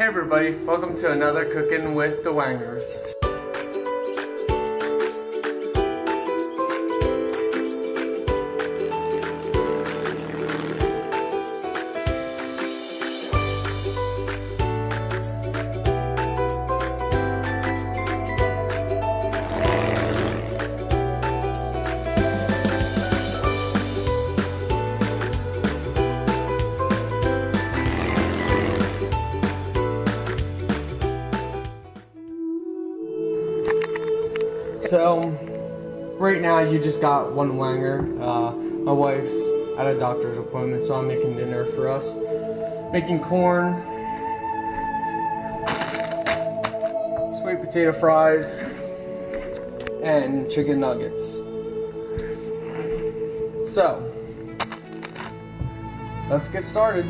Hey everybody, welcome to another Cooking with the Wangers. So, right now you just got one wanger. My wife's at a doctor's appointment, so I'm making dinner for us. Making corn, sweet potato fries, and chicken nuggets. So, let's get started.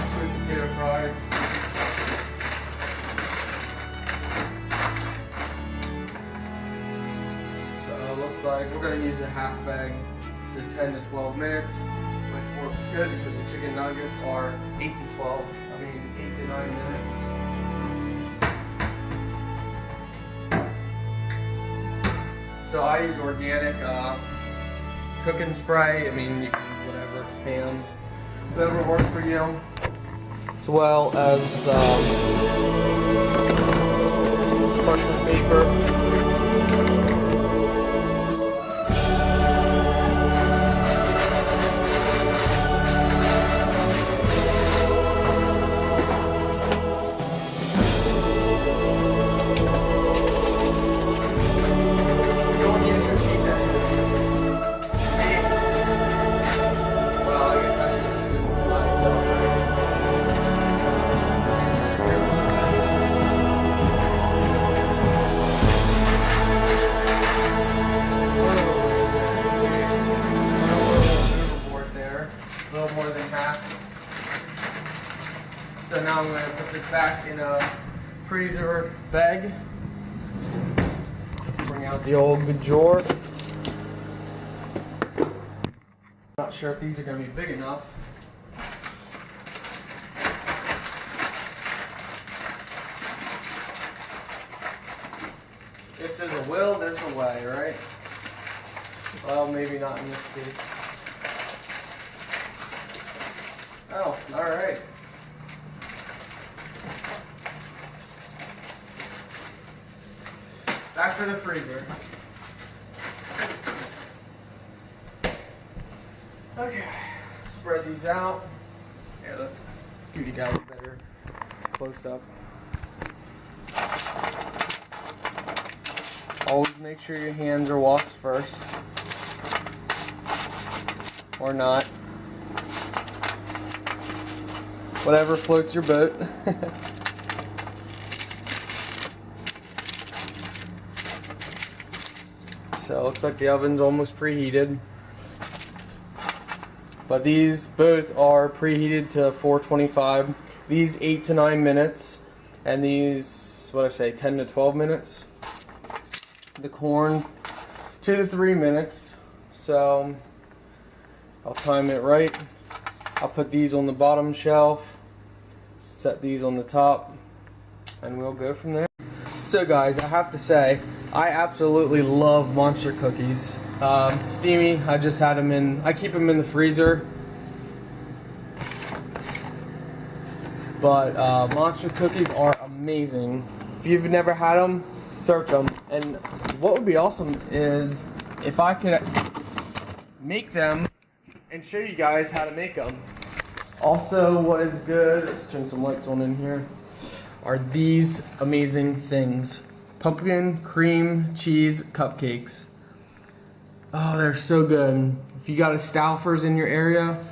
Sweet potato fries. So it looks like we're going to use a half bag, so 10 to 12 minutes. Which works good because the chicken nuggets are 8 to 9 minutes. So I use organic cooking spray. I mean, you can use whatever, ham, whatever works for you, as well as parchment paper. Don't use your seat then. Well, I guess I should listen to myself, right? A little more than half. So now I'm going to put this back in a freezer bag. Bring out the old good drawer. Not sure if these are going to be big enough. If there's a will, there's a way, right? Well, maybe not in this case. Oh, alright. Back to the freezer. Okay, spread these out. Yeah, let's give you guys a better close up. Always make sure your hands are washed first. Or not. Whatever floats your boat. So it looks like the oven's almost preheated. But these both are preheated to 425. These 8 to 9 minutes. And these, what I say, 10 to 12 minutes. The corn, 2 to 3 minutes. So I'll time it right. I'll put these on the bottom shelf, set these on the top, and we'll go from there. So guys, I have to say, I absolutely love monster cookies. Steamy, I just had them in, I keep them in the freezer. But monster cookies are amazing. If you've never had them, search them. And what would be awesome is if I could make them and show you guys how to make them. Also, what is good, let's turn some lights on in here, are these amazing things. Pumpkin cream cheese cupcakes. Oh, they're so good. If you got a Stouffer's in your area,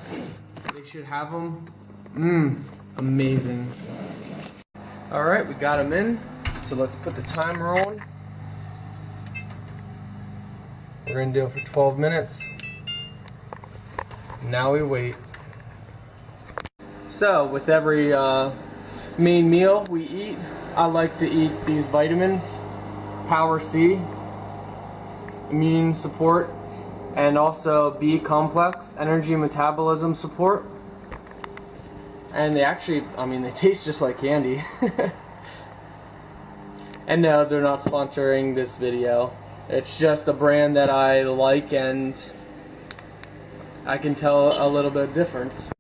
they should have them. Amazing. Alright, we got them in. So let's put the timer on. We're going to do it for 12 minutes. Now we wait. So with every main meal we eat, I like to eat these vitamins. Power C, immune support, and also B complex, energy metabolism support. And they actually, I mean, they taste just like candy. And no, they're not sponsoring this video. It's just a brand that I like, and I can tell a little bit of difference.